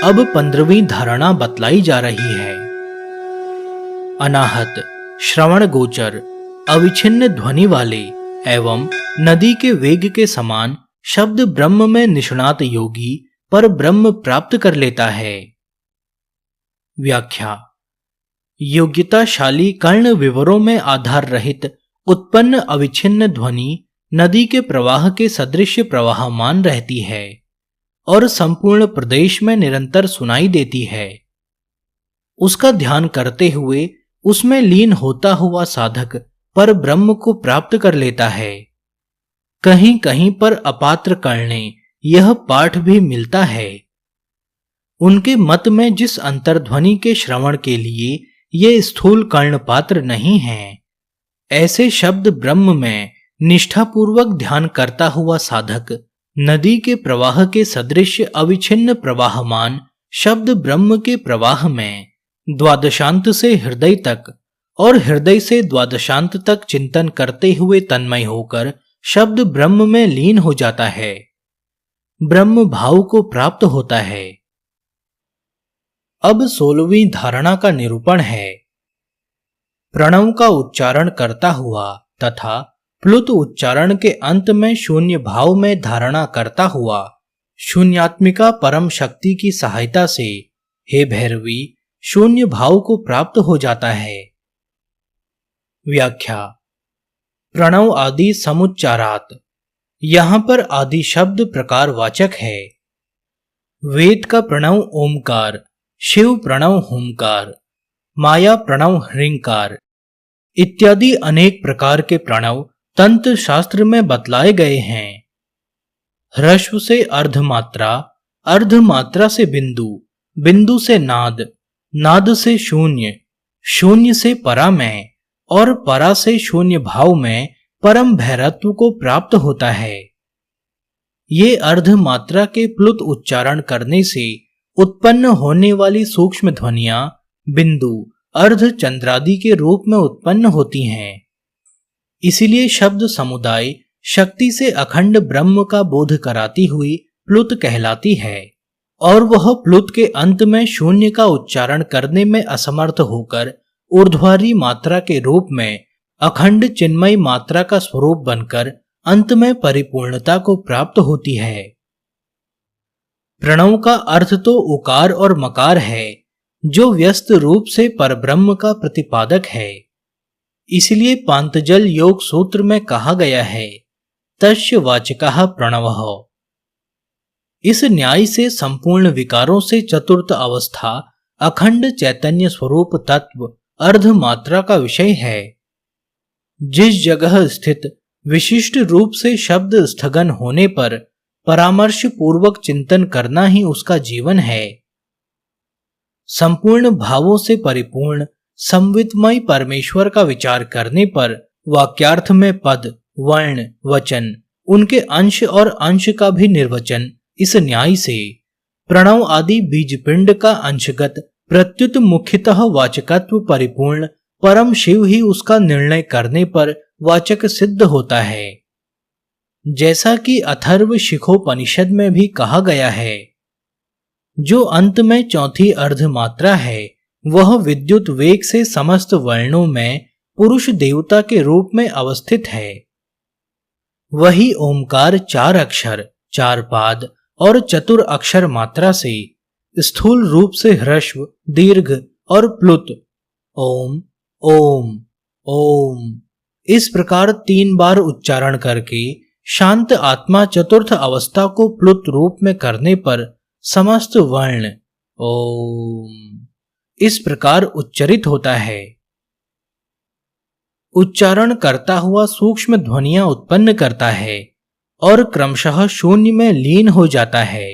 अब 15वीं धारणा बतलाई जा रही है। अनाहत, श्रवण गोचर, अविच्छिन्न ध्वनि वाले एवं नदी के वेग के समान शब्द ब्रह्म में निष्णात योगी पर ब्रह्म प्राप्त कर लेता है। व्याख्या: योग्यताशाली कर्ण विवरों में आधार रहित उत्पन्न अविच्छिन्न ध्वनि नदी के प्रवाह के सदृश प्रवाहमान रहती है और संपूर्ण प्रदेश में निरंतर सुनाई देती है। उसका ध्यान करते हुए उसमें लीन होता हुआ साधक पर ब्रह्म को प्राप्त कर लेता है। कहीं कहीं पर अपात्र करने यह पाठ भी मिलता है। उनके मत में जिस अंतर्ध्वनि के श्रवण के लिए ये स्थूल कर्ण पात्र नहीं हैं, ऐसे शब्द ब्रह्म में निष्ठापूर्वक ध्यान करता हुआ साधक नदी के प्रवाह के सदृश अविच्छिन्न प्रवाहमान शब्द ब्रह्म के प्रवाह में द्वादशांत से हृदय तक और हृदय से द्वादशांत तक चिंतन करते हुए तन्मय होकर शब्द ब्रह्म में लीन हो जाता है, ब्रह्म भाव को प्राप्त होता है। अब 16वीं धारणा का निरूपण है। प्रणव का उच्चारण करता हुआ तथा प्लुत उच्चारण के अंत में शून्य भाव में धारणा करता हुआ शून्यात्मिका परम शक्ति की सहायता से हे भैरवी शून्य भाव को प्राप्त हो जाता है। व्याख्या: प्रणव आदि समुच्चारात, यहां पर आदि शब्द प्रकारवाचक है। वेद का प्रणव ओमकार, शिव प्रणव हुंकार, माया प्रणव ह्रींकार इत्यादि अनेक प्रकार के प्रणव तंत्र शास्त्र में बतलाए गए हैं। ह्रस्व से अर्धमात्रा, अर्धमात्रा से बिंदु, बिंदु से नाद, नाद से शून्य, शून्य से परा में और परा से शून्य भाव में परम भैरत्व को प्राप्त होता है। ये अर्धमात्रा के प्लुत उच्चारण करने से उत्पन्न होने वाली सूक्ष्म ध्वनियां बिंदु, अर्ध चंद्रादि के रूप में उत्पन्न होती हैं। इसीलिए शब्द समुदाय शक्ति से अखंड ब्रह्म का बोध कराती हुई प्लुत कहलाती है और वह प्लुत के अंत में शून्य का उच्चारण करने में असमर्थ होकर ऊर्ध्वारी मात्रा के रूप में अखंड चिन्मय मात्रा का स्वरूप बनकर अंत में परिपूर्णता को प्राप्त होती है। प्रणव का अर्थ तो उकार और मकार है, जो व्यस्त रूप से परब्रह्म का प्रतिपादक है। इसलिए पांतजल योग सूत्र में कहा गया है तस्य वाचकः प्रणवः। इस न्याय से संपूर्ण विकारों से चतुर्थ अवस्था अखंड चैतन्य स्वरूप तत्व अर्धमात्रा का विषय है। जिस जगह स्थित विशिष्ट रूप से शब्द स्थगन होने पर परामर्श पूर्वक चिंतन करना ही उसका जीवन है। संपूर्ण भावों से परिपूर्ण संवितमय परमेश्वर का विचार करने पर वाक्यार्थ में पद, वर्ण, वचन, उनके अंश और अंश का भी निर्वचन इस न्याय से प्रणव आदि बीजपिंड का अंशगत प्रत्युत मुख्यतः वाचकत्व परिपूर्ण परम शिव ही उसका निर्णय करने पर वाचक सिद्ध होता है। जैसा कि अथर्व शिखोपनिषद में भी कहा गया है, जो अंत में चौथी अर्धमात्रा है वह विद्युत वेग से समस्त वर्णों में पुरुष देवता के रूप में अवस्थित है। वही ओमकार 4 अक्षर, 4 पाद और चतुर अक्षर मात्रा से स्थूल रूप से ह्रस्व, दीर्घ और प्लुत ओम ओम ओम इस प्रकार 3 बार उच्चारण करके शांत आत्मा चतुर्थ अवस्था को प्लुत रूप में करने पर समस्त वर्ण ओम इस प्रकार उच्चरित होता है। उच्चारण करता हुआ सूक्ष्म ध्वनियां उत्पन्न करता है और क्रमशः शून्य में लीन हो जाता है।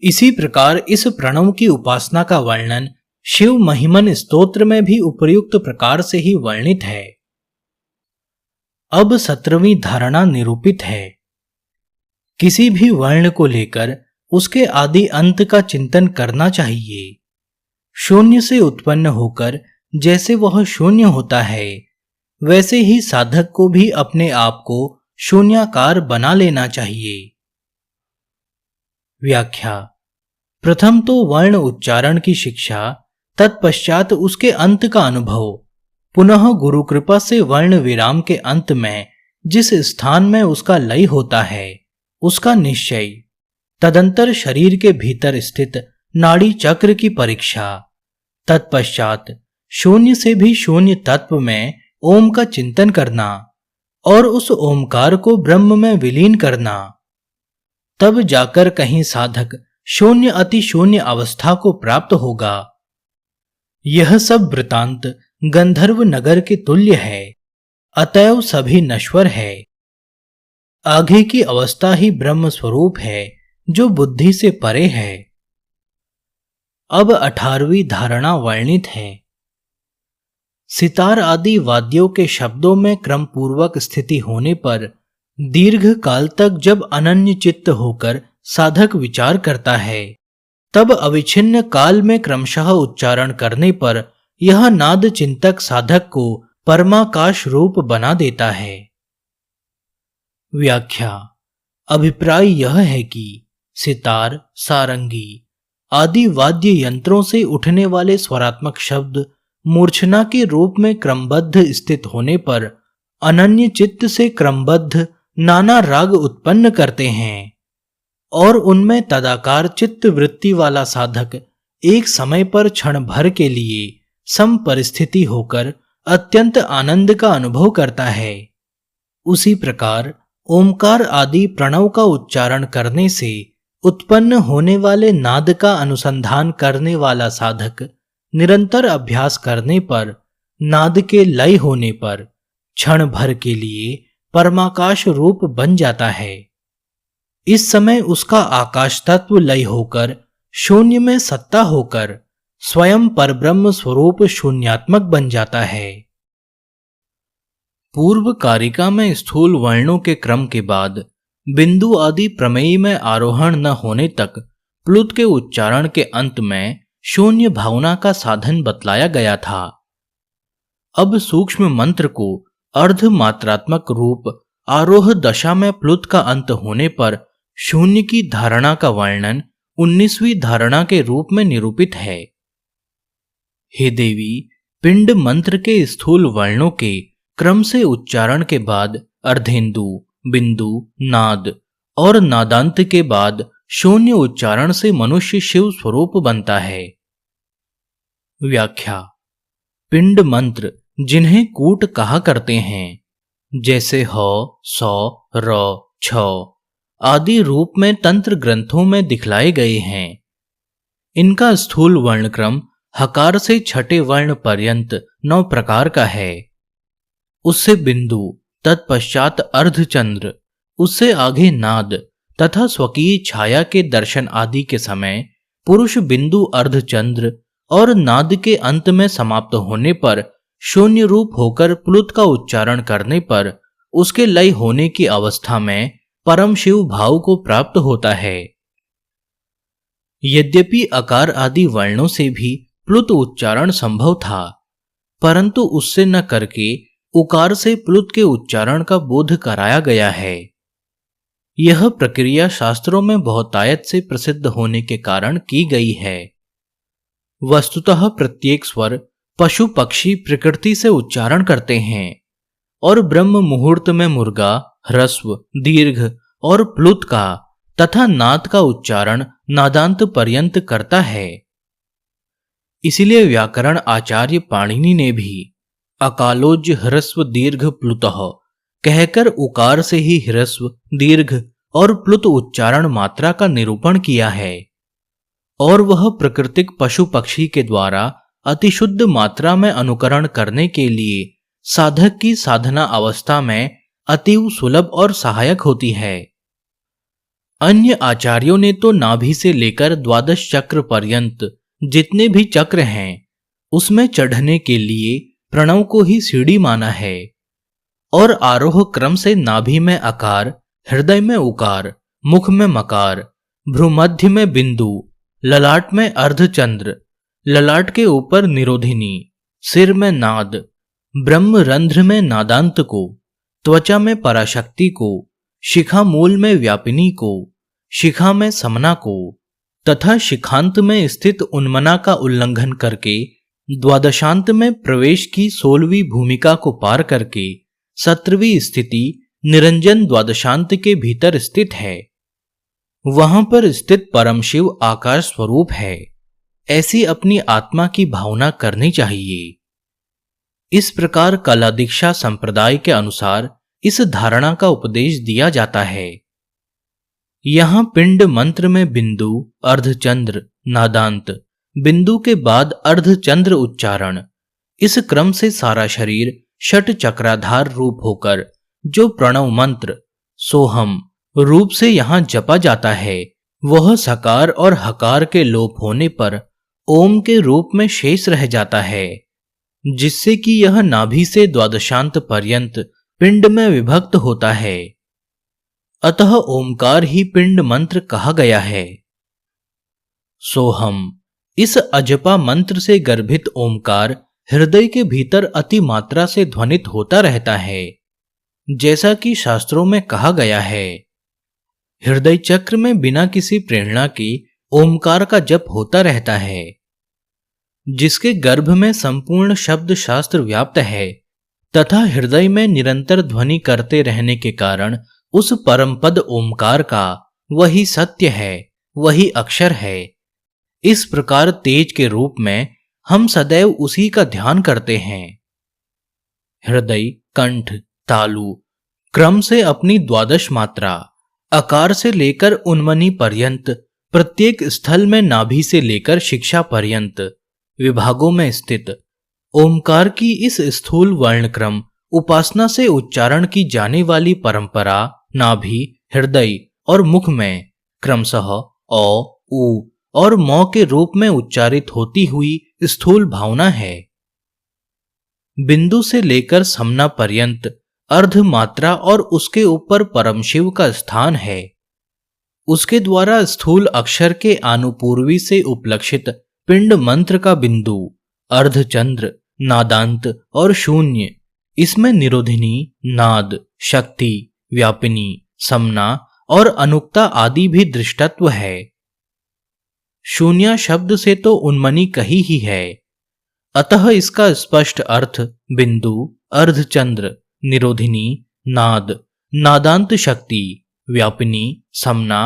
इसी प्रकार इस प्रणव की उपासना का वर्णन शिव महिमन स्तोत्र में भी उपयुक्त प्रकार से ही वर्णित है। अब 17वीं धारणा निरूपित है। किसी भी वर्ण को लेकर उसके आदि अंत का चिंतन करना चाहिए। शून्य से उत्पन्न होकर जैसे वह शून्य होता है, वैसे ही साधक को भी अपने आप को शून्याकार बना लेना चाहिए। व्याख्या: प्रथम तो वर्ण उच्चारण की शिक्षा, तत्पश्चात उसके अंत का अनुभव, पुनः गुरु कृपा से वर्ण विराम के अंत में जिस स्थान में उसका लय होता है उसका निश्चय, तदंतर शरीर के भीतर स्थित नाड़ी चक्र की परीक्षा, तत्पश्चात शून्य से भी शून्य तत्व में ओम का चिंतन करना और उस ओमकार को ब्रह्म में विलीन करना, तब जाकर कहीं साधक शून्य अति शून्य अवस्था को प्राप्त होगा। यह सब वृतांत गंधर्व नगर के तुल्य है, अतएव सभी नश्वर है। आगे की अवस्था ही ब्रह्म स्वरूप है जो बुद्धि से परे है। अब 18वीं धारणा वर्णित है। सितार आदि वाद्यों के शब्दों में क्रम पूर्वक स्थिति होने पर दीर्घ काल तक जब अनन्य चित्त होकर साधक विचार करता है, तब अविच्छिन्न काल में क्रमशः उच्चारण करने पर यह नाद चिंतक साधक को परमाकाश रूप बना देता है। व्याख्या। अभिप्राय यह है कि सितार, सारंगी आदि वाद्य यंत्रों से उठने वाले स्वरात्मक शब्द मूर्छना के रूप में क्रमबद्ध स्थित होने पर अनन्य चित्त से क्रमबद्ध नाना राग उत्पन्न करते हैं और उनमें तदाकार चित्त वृत्ति वाला साधक एक समय पर क्षण भर के लिए सम परिस्थिति होकर अत्यंत आनंद का अनुभव करता है। उसी प्रकार ओमकार आदि प्रणव का उच्चारण करने से उत्पन्न होने वाले नाद का अनुसंधान करने वाला साधक निरंतर अभ्यास करने पर नाद के लय होने पर क्षण भर के लिए परमाकाश रूप बन जाता है। इस समय उसका आकाश तत्व लय होकर शून्य में सत्ता होकर स्वयं परब्रह्म स्वरूप शून्यात्मक बन जाता है। पूर्व कारिका में स्थूल वर्णों के क्रम के बाद बिंदु आदि प्रमेय में आरोहण न होने तक प्लुत के उच्चारण के अंत में शून्य भावना का साधन बतलाया गया था। अब सूक्ष्म मंत्र को अर्ध मात्रात्मक रूप आरोह दशा में प्लुत का अंत होने पर शून्य की धारणा का वर्णन 19वीं धारणा के रूप में निरूपित है। हे देवी, पिंड मंत्र के स्थूल वर्णों के क्रम से उच्चारण के बाद अर्धेंदु, बिंदु, नाद और नादांत के बाद शून्य उच्चारण से मनुष्य शिव स्वरूप बनता है। व्याख्या। पिंड मंत्र जिन्हें कूट कहा करते हैं, जैसे ह, सौ, र, छ आदि रूप में तंत्र ग्रंथों में दिखलाए गए हैं। इनका स्थूल वर्ण क्रम हकार से छठे वर्ण पर्यंत 9 प्रकार का है। उससे बिंदु, तत्पश्चात अर्धचंद्र, उससे आगे नाद तथा स्वकीय छाया के दर्शन आदि के समय पुरुष बिंदु अर्धचंद्र और नाद के अंत में समाप्त होने पर शून्य रूप होकर प्लुत का उच्चारण करने पर उसके लय होने की अवस्था में परम शिव भाव को प्राप्त होता है। यद्यपि अकार आदि वर्णों से भी प्लुत उच्चारण संभव था, परंतु उससे न करके उकार से प्लुत के उच्चारण का बोध कराया गया है। यह प्रक्रिया शास्त्रों में बहुतायत से प्रसिद्ध होने के कारण की गई है। वस्तुतः प्रत्येक स्वर पशु पक्षी प्रकृति से उच्चारण करते हैं और ब्रह्म मुहूर्त में मुर्गा, ह्रस्व, दीर्घ और प्लुत का तथा नाद का उच्चारण नादांत पर्यंत करता है। इसलिए व्याकरण आचार्य पाणिनि ने भी अकालोज ह्रस्व दीर्घ प्लुतः कहकर उकार से ही ह्रस्व, दीर्घ और प्लुत उच्चारण मात्रा का निरूपण किया है और वह प्राकृतिक पशु पक्षी के द्वारा अतिशुद्ध मात्रा में अनुकरण करने के लिए साधक की साधना अवस्था में अतीव सुलभ और सहायक होती है। अन्य आचार्यों ने तो नाभि से लेकर 12 चक्र पर्यंत जितने भी चक्र हैं उसमें चढ़ने के लिए प्रणव को ही सीढ़ी माना है और आरोह क्रम से नाभि में अकार, हृदय में उकार, मुख में मकार, भ्रूमध्य में बिंदु, ललाट में अर्धचंद्र, ललाट के ऊपर निरोधिनी, सिर में नाद, ब्रह्म रंध्र में नादांत को, त्वचा में पराशक्ति को, शिखा मूल में व्यापिनी को, शिखा में समना को, तथा शिखांत में स्थित उन्मना का उल्लंघन करके द्वादशांत में प्रवेश की 16वीं भूमिका को पार करके 17वीं स्थिति निरंजन द्वादशांत के भीतर स्थित है। वहां पर स्थित परम शिव आकार स्वरूप है, ऐसी अपनी आत्मा की भावना करनी चाहिए। इस प्रकार कला दीक्षा संप्रदाय के अनुसार इस धारणा का उपदेश दिया जाता है। यहां पिंड मंत्र में बिंदु, अर्धचंद्र, नादांत, बिंदु के बाद अर्धचंद्र उच्चारण, इस क्रम से सारा शरीर षट चक्राधार रूप होकर जो प्रणव मंत्र सोहम रूप से यहां जपा जाता है, वह सकार और हकार के लोप होने पर ओम के रूप में शेष रह जाता है, जिससे कि यह नाभि से द्वादशांत पर्यंत पिंड में विभक्त होता है। अतः ओमकार ही पिंड मंत्र कहा गया है। सोहम, इस अजपा मंत्र से गर्भित ओमकार हृदय के भीतर अति मात्रा से ध्वनित होता रहता है, जैसा कि शास्त्रों में कहा गया है। हृदय चक्र में बिना किसी प्रेरणा के ओमकार का जप होता रहता है, जिसके गर्भ में संपूर्ण शब्द शास्त्र व्याप्त है तथा हृदय में निरंतर ध्वनि करते रहने के कारण उस परम पद ओमकार का वही सत्य है, वही अक्षर है। इस प्रकार तेज के रूप में हम सदैव उसी का ध्यान करते हैं। हृदय, कंठ, तालु क्रम से अपनी द्वादश मात्रा आकार से लेकर उन्मनी पर्यंत प्रत्येक स्थल में नाभि से लेकर शिक्षा पर्यंत विभागों में स्थित ओमकार की इस स्थूल वर्ण क्रम उपासना से उच्चारण की जाने वाली परंपरा नाभि, हृदय और मुख में क्रमशः औ, उ और मौ के रूप में उच्चारित होती हुई स्थूल भावना है। बिंदु से लेकर समना पर्यंत अर्ध मात्रा और उसके ऊपर परम शिव का स्थान है। उसके द्वारा स्थूल अक्षर के आनुपूर्वी से उपलक्षित पिंड मंत्र का बिंदु, अर्धचंद्र, नादांत और शून्य, इसमें निरोधिनी, नाद, शक्ति, व्यापिनी, समना और अनुक्ता आदि भी दृष्टत्व है। शून्य शब्द से तो उन्मनी कही ही है, अतः इसका स्पष्ट अर्थ बिंदु, अर्धचंद्र, निरोधिनी, नाद, नादांत शक्ति, व्यापिनी, समना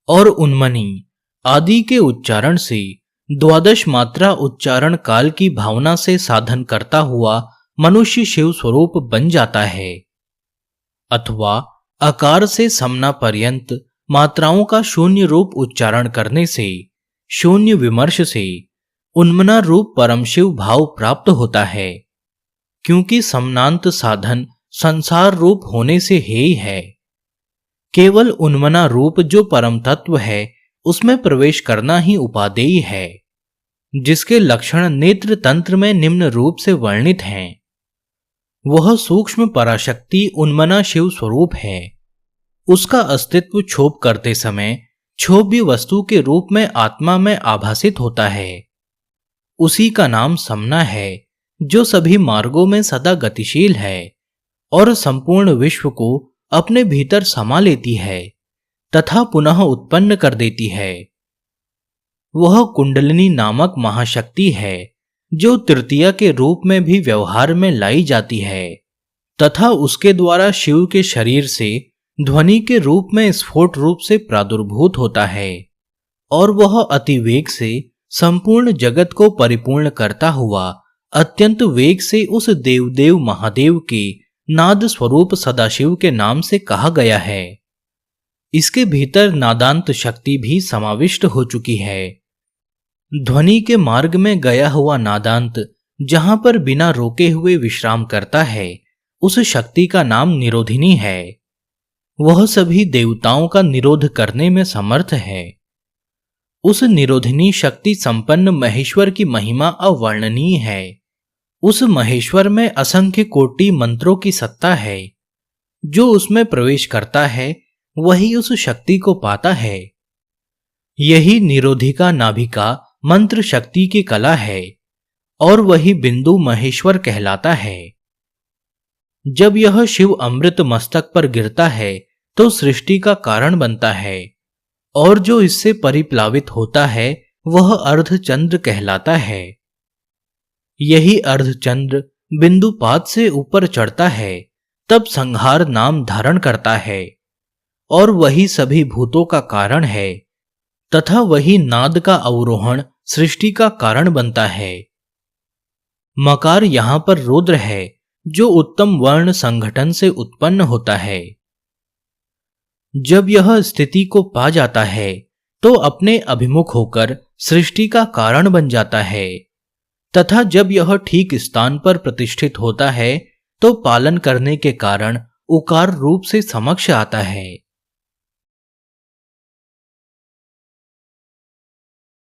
और उन्मनी आदि के उच्चारण से द्वादश मात्रा उच्चारण काल की भावना से साधन करता हुआ मनुष्य शिव स्वरूप बन जाता है। अथवा आकार से समना पर्यंत मात्राओं का शून्य रूप उच्चारण करने से, शून्य विमर्श से उन्मना रूप परम शिव भाव प्राप्त होता है, क्योंकि समनांत साधन संसार रूप होने से हेय है। केवल उन्मना रूप जो परम तत्व है उसमें प्रवेश करना ही उपादेय है, जिसके लक्षण नेत्र तंत्र में निम्न रूप से वर्णित हैं। वह सूक्ष्म पराशक्ति उन्मना शिव स्वरूप है। उसका अस्तित्व क्षोभ करते समय क्षोभ्य वस्तु के रूप में आत्मा में आभासित होता है। उसी का नाम समना है, जो सभी मार्गों में सदा गतिशील है और संपूर्ण विश्व को अपने भीतर समा लेती है तथा पुनः उत्पन्न कर देती है। वह कुंडलिनी नामक महाशक्ति है, जो तृतीया के रूप में भी व्यवहार में लाई जाती है तथा उसके द्वारा शिव के शरीर से ध्वनि के रूप में स्फोट रूप से प्रादुर्भूत होता है और वह अति वेग से संपूर्ण जगत को परिपूर्ण करता हुआ अत्यंत वेग से उस देवदेव महादेव के नाद स्वरूप सदाशिव के नाम से कहा गया है। इसके भीतर नादांत शक्ति भी समाविष्ट हो चुकी है। ध्वनि के मार्ग में गया हुआ नादांत जहां पर बिना रोके हुए विश्राम करता है, उस शक्ति का नाम निरोधिनी है। वह सभी देवताओं का निरोध करने में समर्थ है। उस निरोधिनी शक्ति संपन्न महेश्वर की महिमा अवर्णनीय है। उस महेश्वर में असंख्य कोटि मंत्रों की सत्ता है। जो उसमें प्रवेश करता है वही उस शक्ति को पाता है। यही निरोधिका नाभिका मंत्र शक्ति की कला है और वही बिंदु महेश्वर कहलाता है। जब यह शिव अमृत मस्तक पर गिरता है तो सृष्टि का कारण बनता है और जो इससे परिप्लावित होता है वह अर्धचंद्र कहलाता है। यही अर्धचंद्र बिंदुपात से ऊपर चढ़ता है तब संहार नाम धारण करता है, और वही सभी भूतों का कारण है तथा वही नाद का अवरोहण सृष्टि का कारण बनता है। मकार यहां पर रुद्र है जो उत्तम वर्ण संगठन से उत्पन्न होता है। जब यह स्थिति को पा जाता है तो अपने अभिमुख होकर सृष्टि का कारण बन जाता है, तथा जब यह ठीक स्थान पर प्रतिष्ठित होता है तो पालन करने के कारण उकार रूप से समक्ष आता है।